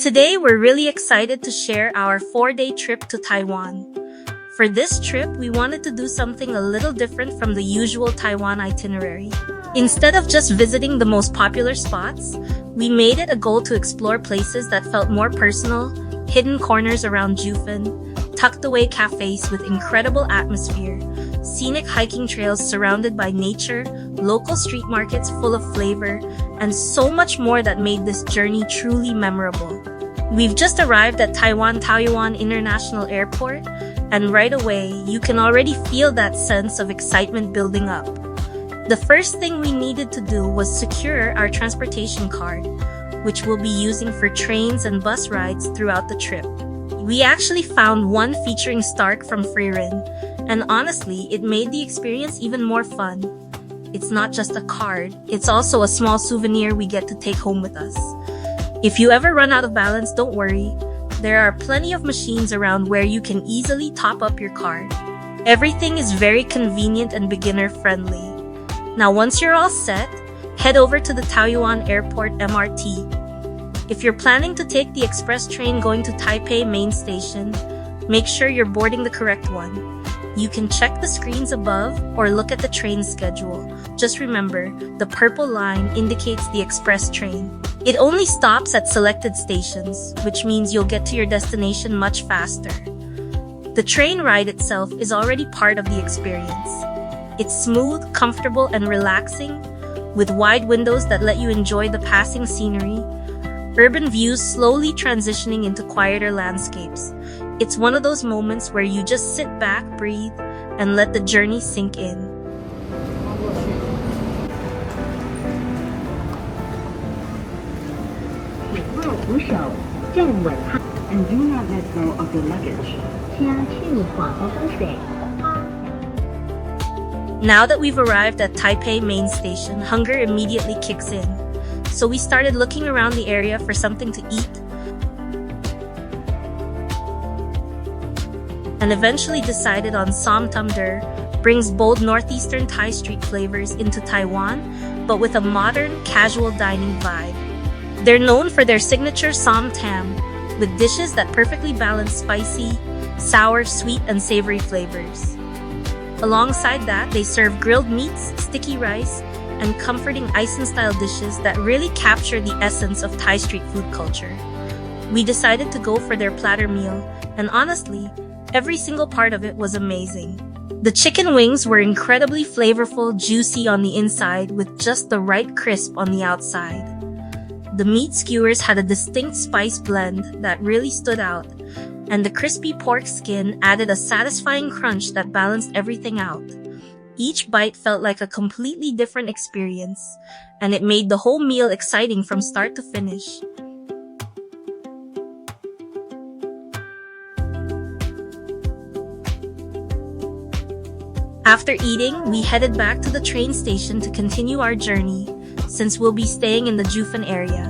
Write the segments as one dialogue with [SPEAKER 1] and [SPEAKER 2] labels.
[SPEAKER 1] Today, we're really excited to share our 4-day trip to Taiwan. For this trip, we wanted to do something a little different from the usual Taiwan itinerary. Instead of just visiting the most popular spots, we made it a goal to explore places that felt more personal, hidden corners around Jiufen, tucked away cafes with incredible atmosphere, scenic hiking trails surrounded by nature, local street markets full of flavor, and so much more that made this journey truly memorable. We've just arrived at Taipei International Airport, and right away, you can already feel that sense of excitement building up. The first thing we needed to do was secure our transportation card, which we'll be using for trains and bus rides throughout the trip. We actually found one featuring Stark from Freerin, and honestly, it made the experience even more fun. It's not just a card, it's also a small souvenir we get to take home with us. If you ever run out of balance, don't worry. There are plenty of machines around where you can easily top up your card. Everything is very convenient and beginner-friendly. Now once you're all set, head over to the Taoyuan Airport MRT. If you're planning to take the express train going to Taipei main station, make sure you're boarding the correct one. You can check the screens above or look at the train schedule. Just remember, the purple line indicates the express train. It only stops at selected stations, which means you'll get to your destination much faster. The train ride itself is already part of the experience. It's smooth, comfortable, and relaxing, with wide windows that let you enjoy the passing scenery, urban views slowly transitioning into quieter landscapes. It's one of those moments where you just sit back, breathe, and let the journey sink in.
[SPEAKER 2] And do not let go of your luggage.
[SPEAKER 1] Now that we've arrived at Taipei main station, hunger immediately kicks in. So we started looking around the area for something to eat, and eventually decided on Som Tam Der. Brings bold northeastern Thai street flavors into Taiwan, but with a modern, casual dining vibe. They're known for their signature Som Tam, with dishes that perfectly balance spicy, sour, sweet, and savory flavors. Alongside that, they serve grilled meats, sticky rice, and comforting Iceland-style dishes that really capture the essence of Thai street food culture. We decided to go for their platter meal, and honestly, every single part of it was amazing. The chicken wings were incredibly flavorful, juicy on the inside, with just the right crisp on the outside. The meat skewers had a distinct spice blend that really stood out, and the crispy pork skin added a satisfying crunch that balanced everything out. Each bite felt like a completely different experience, and it made the whole meal exciting from start to finish. After eating, we headed back to the train station to continue our journey, since we'll be staying in the Jiufen area.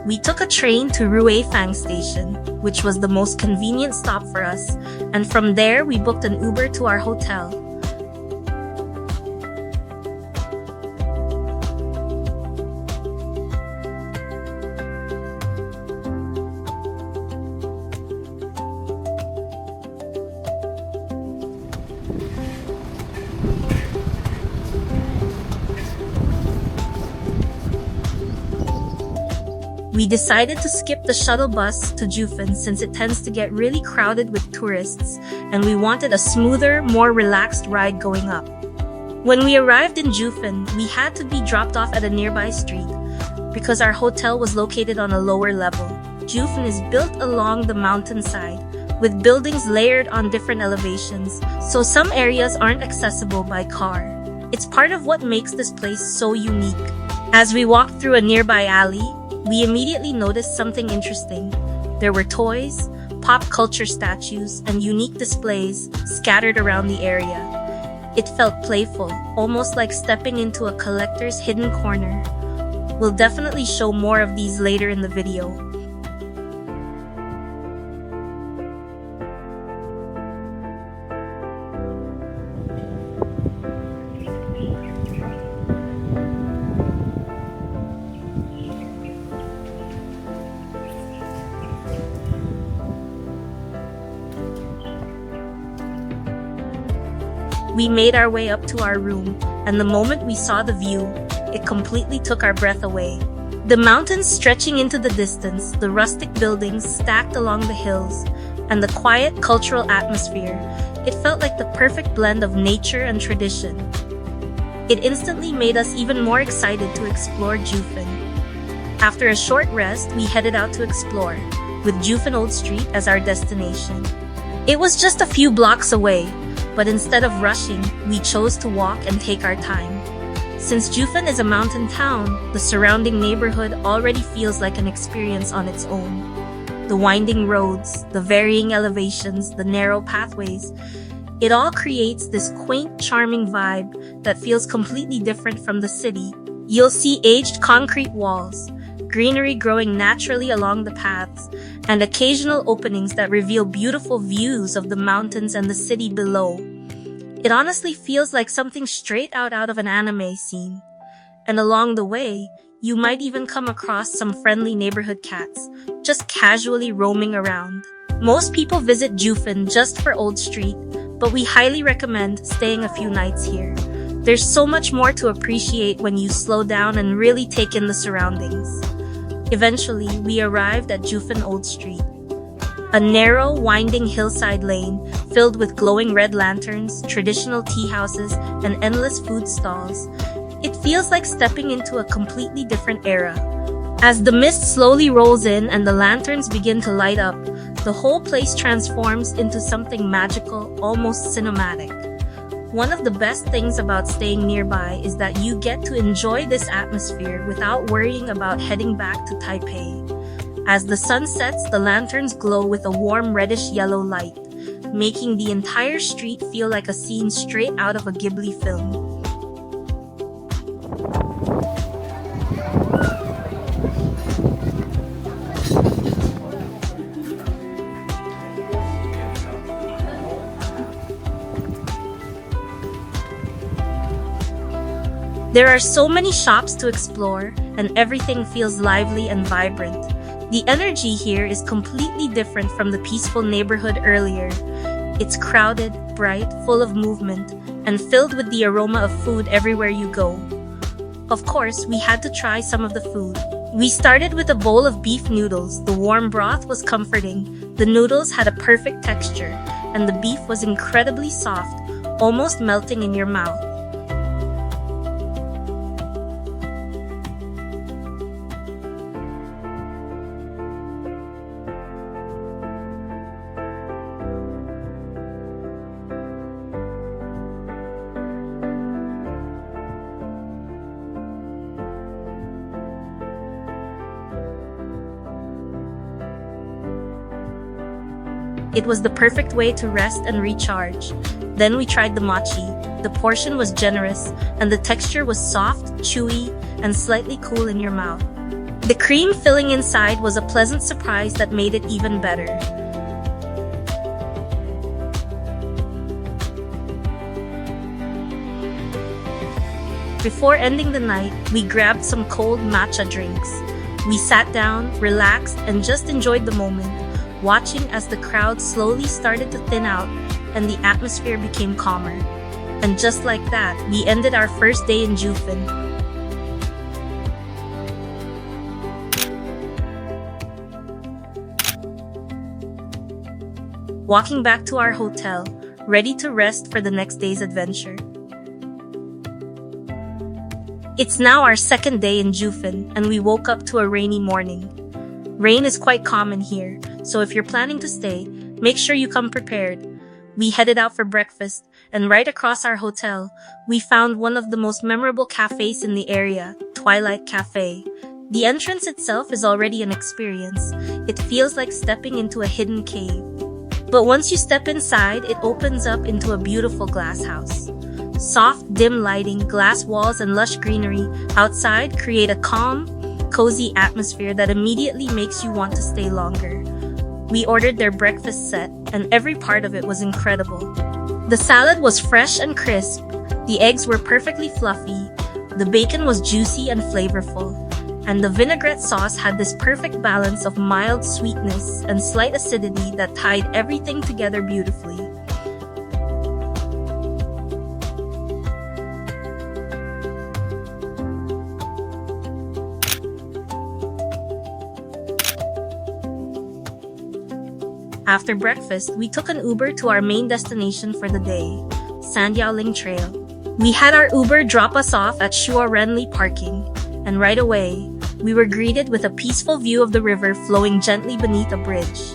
[SPEAKER 1] We took a train to Ruifang Station, which was the most convenient stop for us, and from there we booked an Uber to our hotel. We decided to skip the shuttle bus to Jiufen since it tends to get really crowded with tourists, and we wanted a smoother, more relaxed ride going up. When we arrived in Jiufen, we had to be dropped off at a nearby street because our hotel was located on a lower level. Jiufen is built along the mountainside, with buildings layered on different elevations, so some areas aren't accessible by car. It's part of what makes this place so unique. As we walked through a nearby alley, we immediately noticed something interesting. There were toys, pop culture statues, and unique displays scattered around the area. It felt playful, almost like stepping into a collector's hidden corner. We'll definitely show more of these later in the video. We made our way up to our room, and the moment we saw the view, it completely took our breath away. The mountains stretching into the distance, the rustic buildings stacked along the hills, and the quiet cultural atmosphere, it felt like the perfect blend of nature and tradition. It instantly made us even more excited to explore Jiufen. After a short rest, we headed out to explore, with Jiufen Old Street as our destination. It was just a few blocks away, but instead of rushing, we chose to walk and take our time. Since Jiufen is a mountain town, the surrounding neighborhood already feels like an experience on its own. The winding roads, the varying elevations, the narrow pathways, it all creates this quaint, charming vibe that feels completely different from the city. You'll see aged concrete walls, greenery growing naturally along the paths, and occasional openings that reveal beautiful views of the mountains and the city below. It honestly feels like something straight out of an anime scene. And along the way, you might even come across some friendly neighborhood cats, just casually roaming around. Most people visit Jiufen just for Old Street, but we highly recommend staying a few nights here. There's so much more to appreciate when you slow down and really take in the surroundings. Eventually, we arrived at Jiufen Old Street, a narrow, winding hillside lane filled with glowing red lanterns, traditional tea houses, and endless food stalls. It feels like stepping into a completely different era. As the mist slowly rolls in and the lanterns begin to light up, the whole place transforms into something magical, almost cinematic. One of the best things about staying nearby is that you get to enjoy this atmosphere without worrying about heading back to Taipei. As the sun sets, the lanterns glow with a warm reddish-yellow light, making the entire street feel like a scene straight out of a Ghibli film. There are so many shops to explore, and everything feels lively and vibrant. The energy here is completely different from the peaceful neighborhood earlier. It's crowded, bright, full of movement, and filled with the aroma of food everywhere you go. Of course, we had to try some of the food. We started with a bowl of beef noodles. The warm broth was comforting, the noodles had a perfect texture, and the beef was incredibly soft, almost melting in your mouth. It was the perfect way to rest and recharge. Then we tried the mochi. The portion was generous, and the texture was soft, chewy, and slightly cool in your mouth. The cream filling inside was a pleasant surprise that made it even better. Before ending the night, we grabbed some cold matcha drinks. We sat down, relaxed, and just enjoyed the moment, watching as the crowd slowly started to thin out and the atmosphere became calmer. And just like that, we ended our first day in Jiufen. Walking back to our hotel, ready to rest for the next day's adventure. It's now our second day in Jiufen, and we woke up to a rainy morning. Rain is quite common here, so if you're planning to stay, make sure you come prepared. We headed out for breakfast, and right across our hotel, we found one of the most memorable cafes in the area, Twilight Cafe. The entrance itself is already an experience. It feels like stepping into a hidden cave. But once you step inside, it opens up into a beautiful glass house. Soft, dim lighting, glass walls, and lush greenery outside create a calm, cozy atmosphere that immediately makes you want to stay longer. We ordered their breakfast set, and every part of it was incredible. The salad was fresh and crisp, the eggs were perfectly fluffy, the bacon was juicy and flavorful, and the vinaigrette sauce had this perfect balance of mild sweetness and slight acidity that tied everything together beautifully. After breakfast, we took an Uber to our main destination for the day, Sandiaoling Trail. We had our Uber drop us off at Shuarenli parking, and right away, we were greeted with a peaceful view of the river flowing gently beneath a bridge.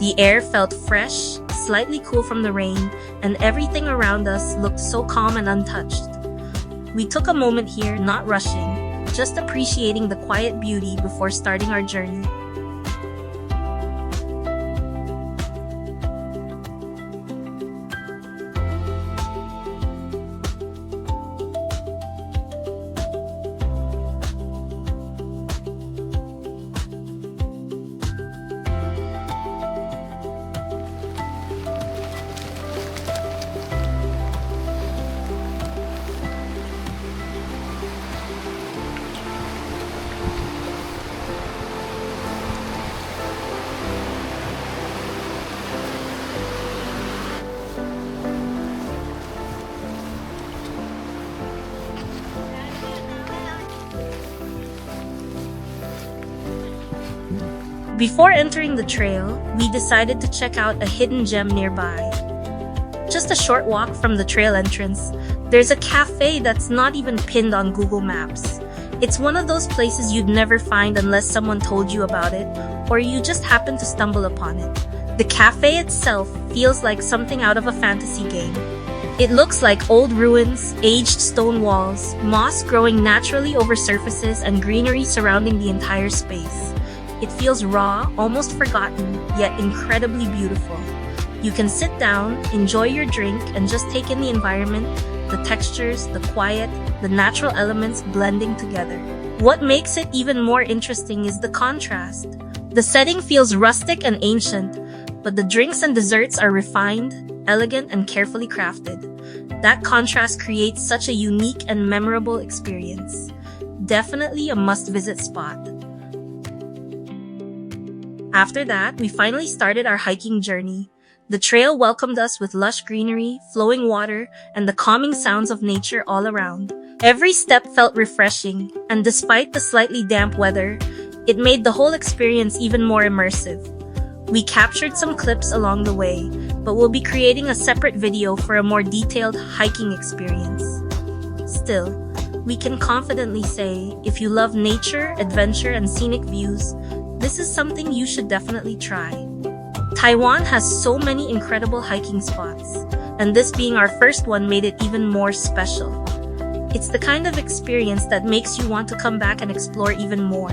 [SPEAKER 1] The air felt fresh, slightly cool from the rain, and everything around us looked so calm and untouched. We took a moment here, not rushing, just appreciating the quiet beauty before starting our journey. Before entering the trail, we decided to check out a hidden gem nearby. Just a short walk from the trail entrance, there's a cafe that's not even pinned on Google Maps. It's one of those places you'd never find unless someone told you about it, or you just happen to stumble upon it. The cafe itself feels like something out of a fantasy game. It looks like old ruins, aged stone walls, moss growing naturally over surfaces, and greenery surrounding the entire space. It feels raw, almost forgotten, yet incredibly beautiful. You can sit down, enjoy your drink, and just take in the environment, the textures, the quiet, the natural elements blending together. What makes it even more interesting is the contrast. The setting feels rustic and ancient, but the drinks and desserts are refined, elegant, and carefully crafted. That contrast creates such a unique and memorable experience. Definitely a must-visit spot. After that, we finally started our hiking journey. The trail welcomed us with lush greenery, flowing water, and the calming sounds of nature all around. Every step felt refreshing, and despite the slightly damp weather, it made the whole experience even more immersive. We captured some clips along the way, but we'll be creating a separate video for a more detailed hiking experience. Still, we can confidently say, if you love nature, adventure, and scenic views, this is something you should definitely try. Taiwan has so many incredible hiking spots, and this being our first one made it even more special. It's the kind of experience that makes you want to come back and explore even more.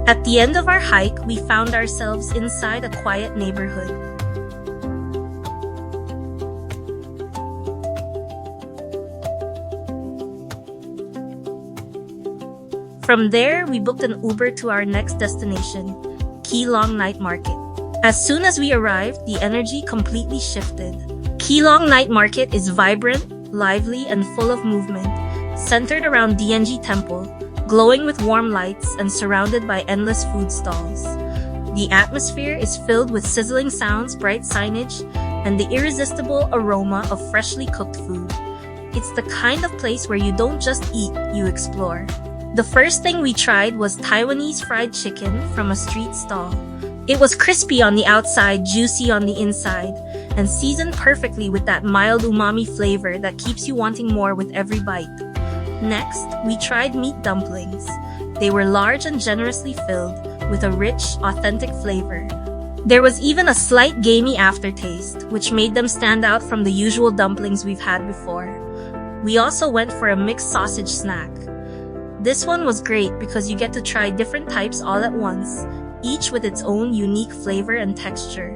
[SPEAKER 1] At the end of our hike, we found ourselves inside a quiet neighborhood. From there, we booked an Uber to our next destination, Keelong Night Market. As soon as we arrived, the energy completely shifted. Keelong Night Market is vibrant, lively, and full of movement, centered around DNG Temple, glowing with warm lights and surrounded by endless food stalls. The atmosphere is filled with sizzling sounds, bright signage, and the irresistible aroma of freshly cooked food. It's the kind of place where you don't just eat, you explore. The first thing we tried was Taiwanese fried chicken from a street stall. It was crispy on the outside, juicy on the inside, and seasoned perfectly with that mild umami flavor that keeps you wanting more with every bite. Next, we tried meat dumplings. They were large and generously filled, with a rich, authentic flavor. There was even a slight gamey aftertaste, which made them stand out from the usual dumplings we've had before. We also went for a mixed sausage snack. This one was great because you get to try different types all at once, each with its own unique flavor and texture.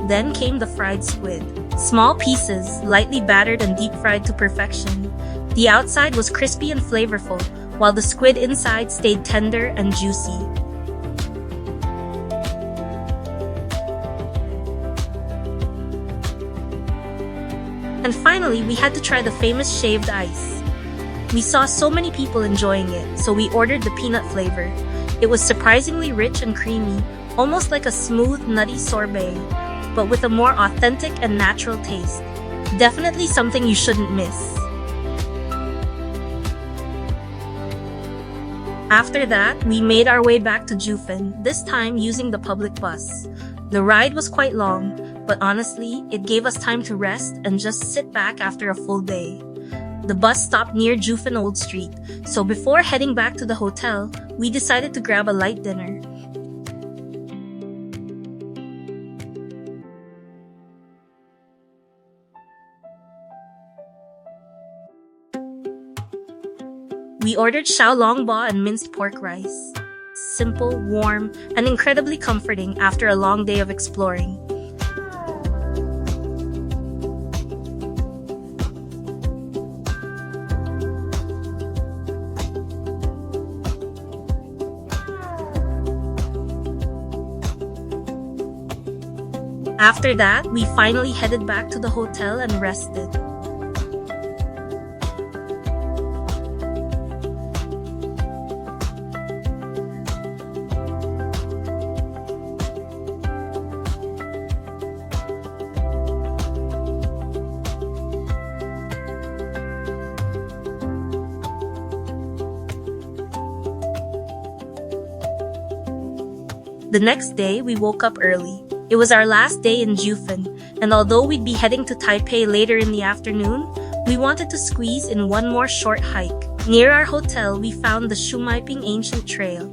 [SPEAKER 1] Then came the fried squid. Small pieces, lightly battered and deep fried to perfection. The outside was crispy and flavorful, while the squid inside stayed tender and juicy. And finally, we had to try the famous shaved ice. We saw so many people enjoying it, so we ordered the peanut flavor. It was surprisingly rich and creamy, almost like a smooth, nutty sorbet, but with a more authentic and natural taste. Definitely something you shouldn't miss. After that, we made our way back to Jiufen, this time using the public bus. The ride was quite long, but honestly, it gave us time to rest and just sit back after a full day. The bus stopped near Jiufen Old Street, so before heading back to the hotel, we decided to grab a light dinner. We ordered xiaolongbao and minced pork rice. Simple, warm, and incredibly comforting after a long day of exploring. After that, we finally headed back to the hotel and rested. The next day, we woke up early. It was our last day in Jiufen, and although we'd be heading to Taipei later in the afternoon, we wanted to squeeze in one more short hike. Near our hotel, we found the Shumaiping Ancient Trail.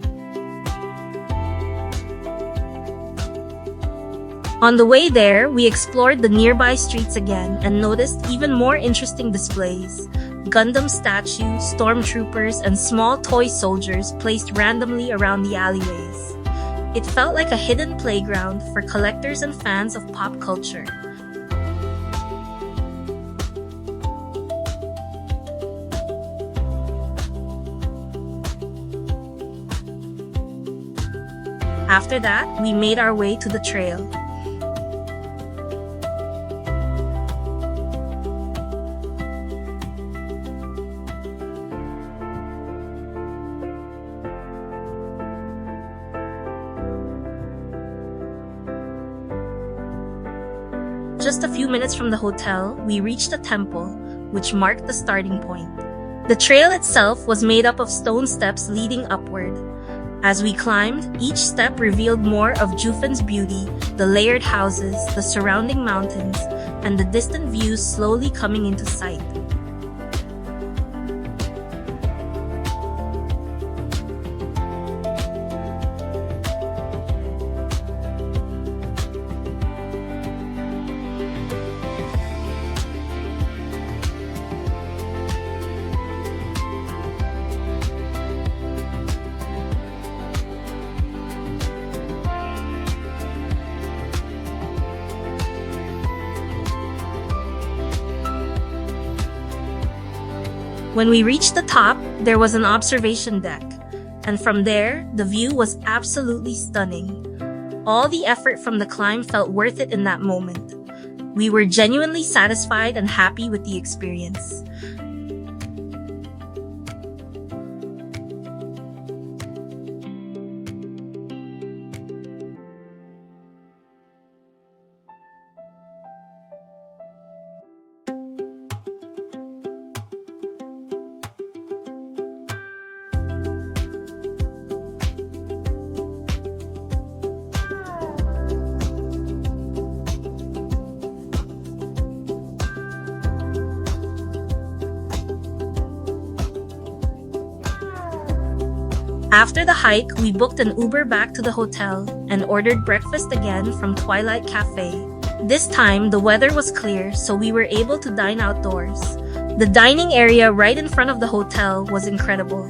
[SPEAKER 1] On the way there, we explored the nearby streets again and noticed even more interesting displays. Gundam statues, stormtroopers, and small toy soldiers placed randomly around the alleyways. It felt like a hidden playground for collectors and fans of pop culture. After that, we made our way to the trail. Just a few minutes from the hotel, we reached a temple, which marked the starting point. The trail itself was made up of stone steps leading upward. As we climbed, each step revealed more of Jiufen's beauty, the layered houses, the surrounding mountains, and the distant views slowly coming into sight. When we reached the top, there was an observation deck, and from there, the view was absolutely stunning. All the effort from the climb felt worth it in that moment. We were genuinely satisfied and happy with the experience. After the hike, we booked an Uber back to the hotel and ordered breakfast again from Twilight Cafe. This time, the weather was clear, so we were able to dine outdoors. The dining area right in front of the hotel was incredible.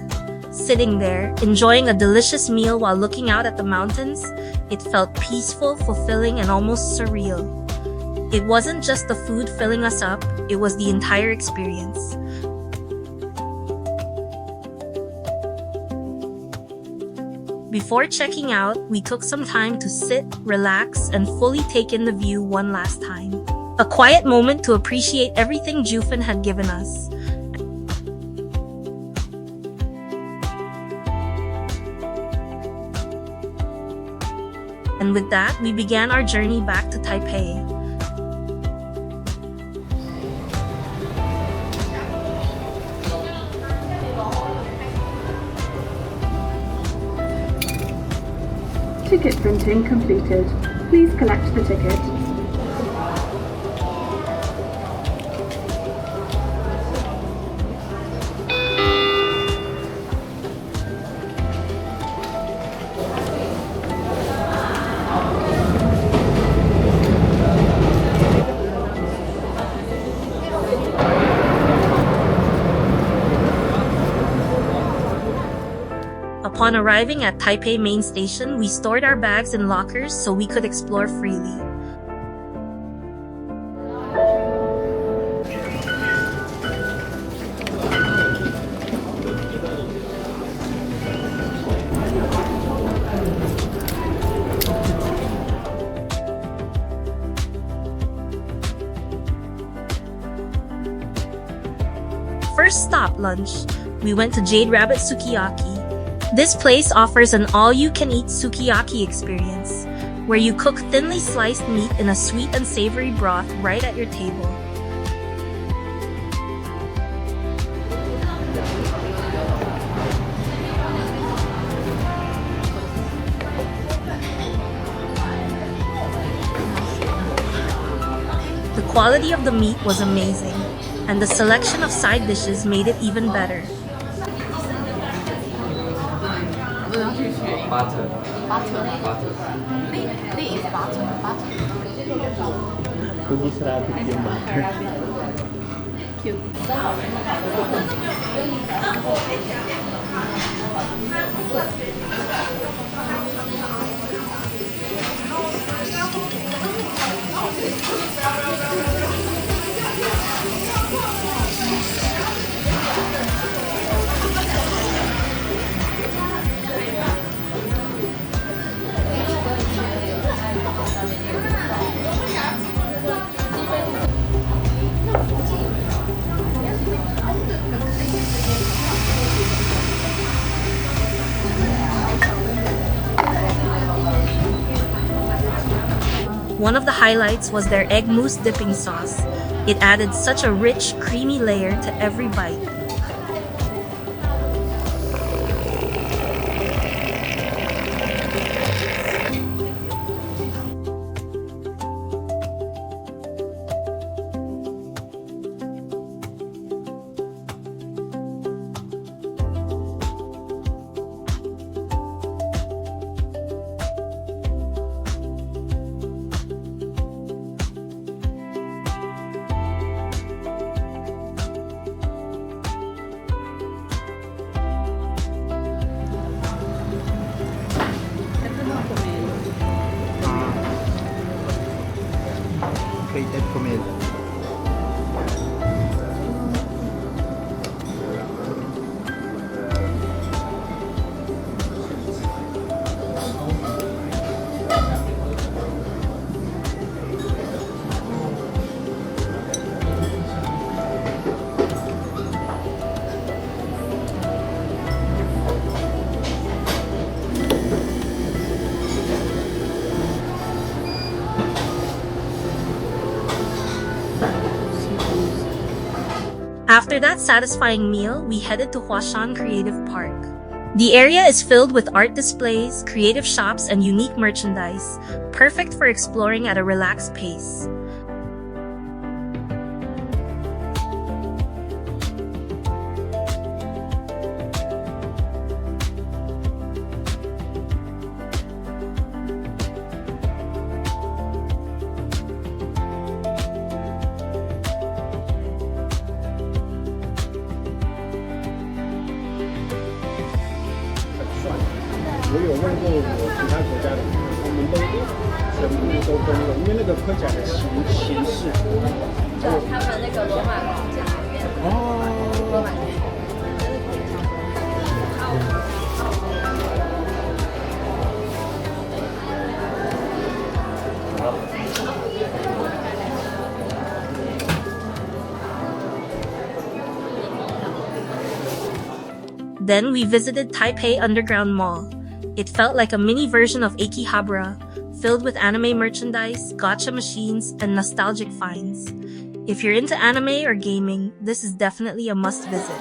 [SPEAKER 1] Sitting there, enjoying a delicious meal while looking out at the mountains, it felt peaceful, fulfilling, and almost surreal. It wasn't just the food filling us up, it was the entire experience. Before checking out, we took some time to sit, relax, and fully take in the view one last time. A quiet moment to appreciate everything Jiufen had given us. And with that, we began our journey back to Taipei.
[SPEAKER 2] Ticket printing completed. Please collect the ticket.
[SPEAKER 1] Upon arriving at Taipei main station, we stored our bags in lockers so we could explore freely. First stop, lunch. We went to Jade Rabbit Sukiyaki. This place offers an all-you-can-eat sukiyaki experience, where you cook thinly sliced meat in a sweet and savory broth right at your table. The quality of the meat was amazing, and the selection of side dishes made it even better.
[SPEAKER 3] Butter.
[SPEAKER 4] This is butter.
[SPEAKER 3] Cookies rabbit yung butter.
[SPEAKER 4] Cute.
[SPEAKER 1] One of the highlights was their egg mousse dipping sauce. It added such a rich, creamy layer to every bite.
[SPEAKER 3] Plated pomelo.
[SPEAKER 1] After that satisfying meal, we headed to Huashan Creative Park. The area is filled with art displays, creative shops, and unique merchandise, perfect for exploring at a relaxed pace. Then we visited Taipei Underground Mall. It felt like a mini version of Akihabara, filled with anime merchandise, gacha machines, and nostalgic finds. If you're into anime or gaming, this is definitely a must visit.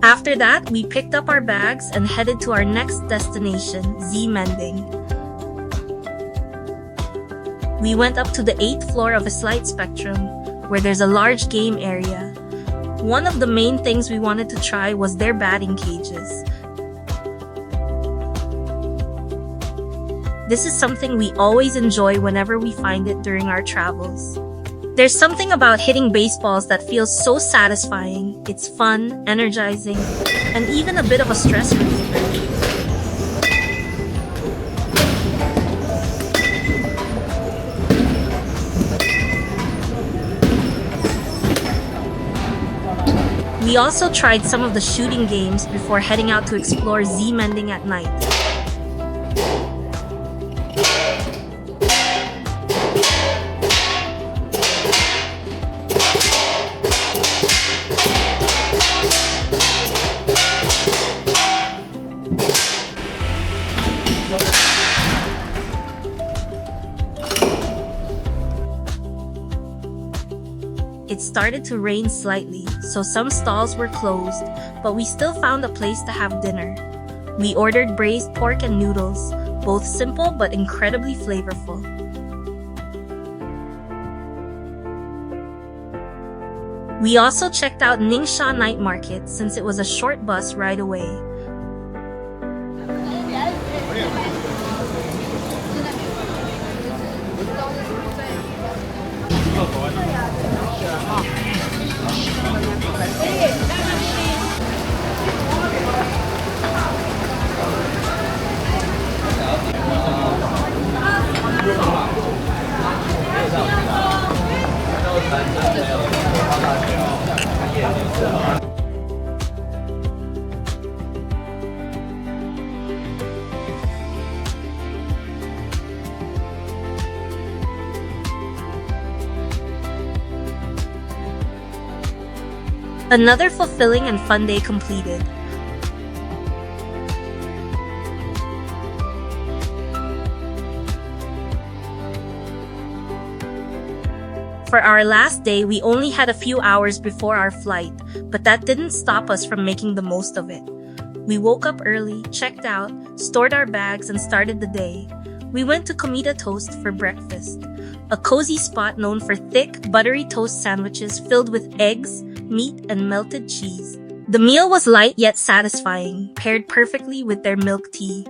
[SPEAKER 1] After that, we picked up our bags and headed to our next destination, Mending. We went up to the 8th floor of a Slight Spectrum, where there's a large game area. One of the main things we wanted to try was their batting cages. This is something we always enjoy whenever we find it during our travels. There's something about hitting baseballs that feels so satisfying. It's fun, energizing, and even a bit of a stress reliever. We also tried some of the shooting games before heading out to explore Mending at night. It started to rain slightly, so some stalls were closed, but we still found a place to have dinner. We ordered braised pork and noodles, both simple but incredibly flavorful. We also checked out Ningxia Night Market since it was a short bus ride away. Another fulfilling and fun day completed. For our last day, we only had a few hours before our flight, but that didn't stop us from making the most of it. We woke up early, checked out, stored our bags, and started the day. We went to Comida Toast for breakfast, a cozy spot known for thick, buttery toast sandwiches filled with eggs, meat, and melted cheese. The meal was light yet satisfying, paired perfectly with their milk tea.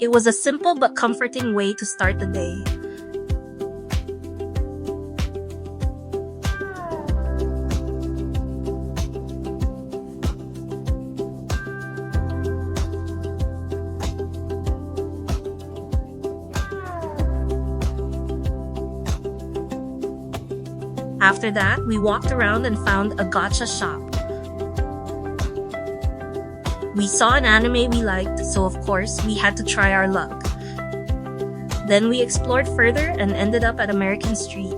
[SPEAKER 1] It was a simple but comforting way to start the day. After that, we walked around and found a gacha shop. We saw an anime we liked, so of course, we had to try our luck. Then we explored further and ended up at American Street,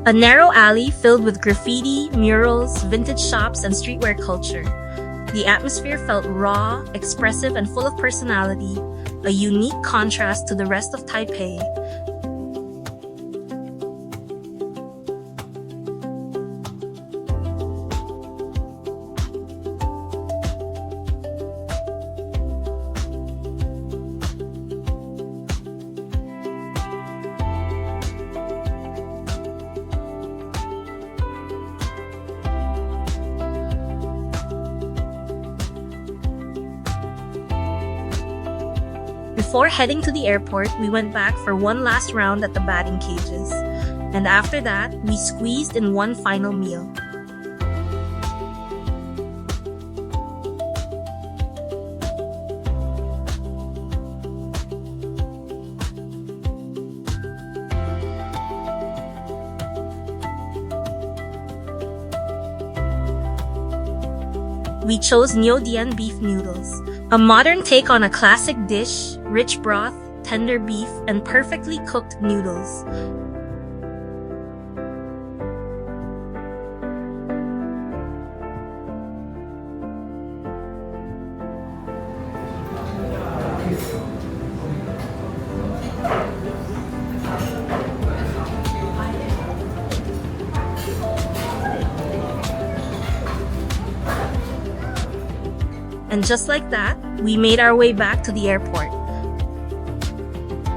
[SPEAKER 1] a narrow alley filled with graffiti, murals, vintage shops, and streetwear culture. The atmosphere felt raw, expressive, and full of personality, a unique contrast to the rest of Taipei. Before heading to the airport, we went back for one last round at the batting cages. And after that, we squeezed in one final meal. We chose Dian beef noodles, a modern take on a classic dish, rich broth, tender beef, and perfectly cooked noodles. And just like that, we made our way back to the airport.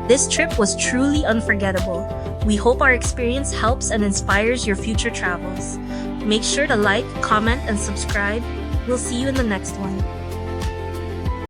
[SPEAKER 1] This trip was truly unforgettable. We hope our experience helps and inspires your future travels. Make sure to like, comment, and subscribe. We'll see you in the next one.